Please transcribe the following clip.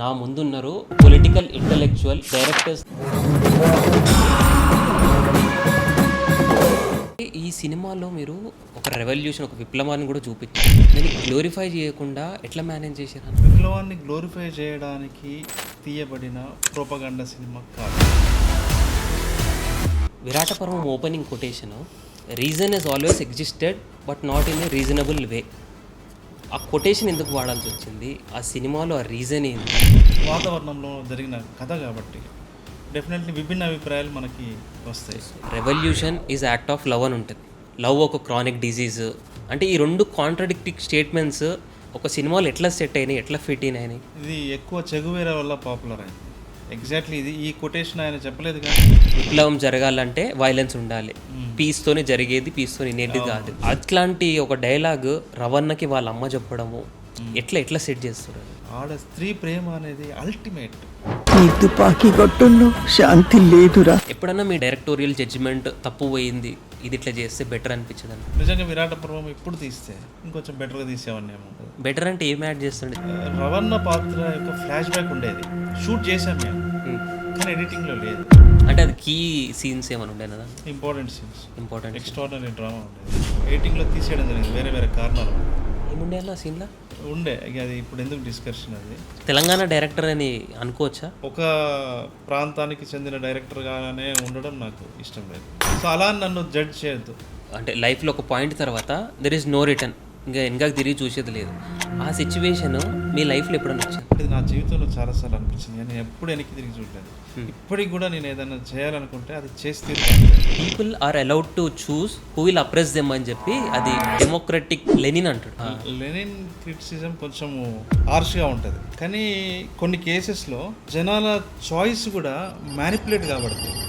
నా ముందున్నారు political intellectual directors. ఈ సినిమాలో మీరు ఒక రెవల్యూషన్, ఒక విప్లవాన్ని కూడా చూపించారు. దాన్ని గ్లోరిఫై చేయకుండా ఎట్లా మేనేజ్ చేశారు? విప్లవాన్ని గ్లోరిఫై చేయడానికి తీయబడిన ప్రోపగండా సినిమా కాదు. Virata Parvam opening quotation, reason is always existed but not in a reasonable way. ఆ కొటేషన్ ఎందుకు వాడాల్సి వచ్చింది? ఆ సినిమాలో ఆ రీజన్ ఏంటి? వాతావరణంలో జరిగిన కథ కాబట్టి డెఫినెట్లీ విభిన్న అభిప్రాయాలు మనకి వస్తాయి. Revolution is act of love అని ఉంటుంది. లవ్ ఒక క్రానిక్ డిజీజ్ అంటే ఈ రెండు కాంట్రడిక్టింగ్ స్టేట్మెంట్స్ ఒక సినిమాలో ఎట్లా సెట్ అయినాయి, ఎట్లా ఫిట్ అయినాయి? ఇది ఎక్కువ చెగువేర వల్ల పాపులర్ అయింది. ఎగ్జాక్ట్లీ ఇది ఈ కొటేషన్ ఆయన చెప్పలేదు కానీ విప్లవం జరగాలంటే వైలెన్స్ ఉండాలి, పీస్తోనే జరిగేది, పీస్తోనే నేటి కాదు. అట్లాంటి ఒక డైలాగ్ రవణకి వాళ్ళ అమ్మ చెప్పడము ఎట్లా సెట్ చేస్తారు? ఆడ స్త్రీ ప్రేమ అనేది అల్టిమేట్. ఈ తుపాకీ కొట్టుల్లో శాంతి లేదురా. ఎప్పుడన్నా మీ డైరెక్టోరియల్ జడ్జిమెంట్ తప్పు పోయింది, ఇది ఇట్లా చేస్తే బెటర్ అనిపించదు? నిజంగా విరాట పర్వం ఇప్పుడు తీస్తే ఇంకొంచెం బెటర్గా తీసేవాడిని ఏమో. బెటర్ అంటే ఏం యాడ్ చేస్తుండే? రవణ పాత్ర యొక్క ఫ్లాష్ బ్యాక్ ఉండేది, షూట్ చేశాం మేము, కానీ ఎడిటింగ్లో లేదు. అంటే అది కీ సీన్స్ ఏమైనా ఉండేనా? Important scenes, important extraordinary drama ఉండేది. ఎడిటింగ్లో తీసేయడం జరిగింది వేరే వేరే కారణాలు ఏముండే అన్న సీన్లో ఉండే. ఇక అది ఇప్పుడు ఎందుకు డిస్కషన్. అది తెలంగాణ డైరెక్టర్ అని అనుకోవచ్చా? ఒక ప్రాంతానికి చెందిన డైరెక్టర్గానే ఉండడం నాకు ఇష్టం లేదు. సో అలా నన్ను జడ్జ్ చేయొద్దు. అంటే లైఫ్లో ఒక పాయింట్ తర్వాత దెర్ ఈస్ నో రిటర్న్, ఇంకా తిరిగి చూసేది లేదు. ఆ సిచ్యువేషన్ మీ లైఫ్లో ఎప్పుడైనా వచ్చింది? ఇది నా జీవితంలో చాలాసార్లు అనిపించింది. నేను ఎప్పుడు వెనక్కి తిరిగి చూడలేదు. ఇప్పటికి కూడా నేను ఏదైనా చేయాలనుకుంటే అది చేసి తీరుతాను. People are allowed to choose who will oppress them అని చెప్పి అది డెమోక్రటిక్ లెనిన్ అంటాడు. లెనిన్ క్రిటిసిజం కొంచెం హార్ష్గా ఉంటుంది, కానీ కొన్ని కేసెస్లో జనాల చాయిస్ కూడా మ్యానిపులేట్ కాబడుతుంది.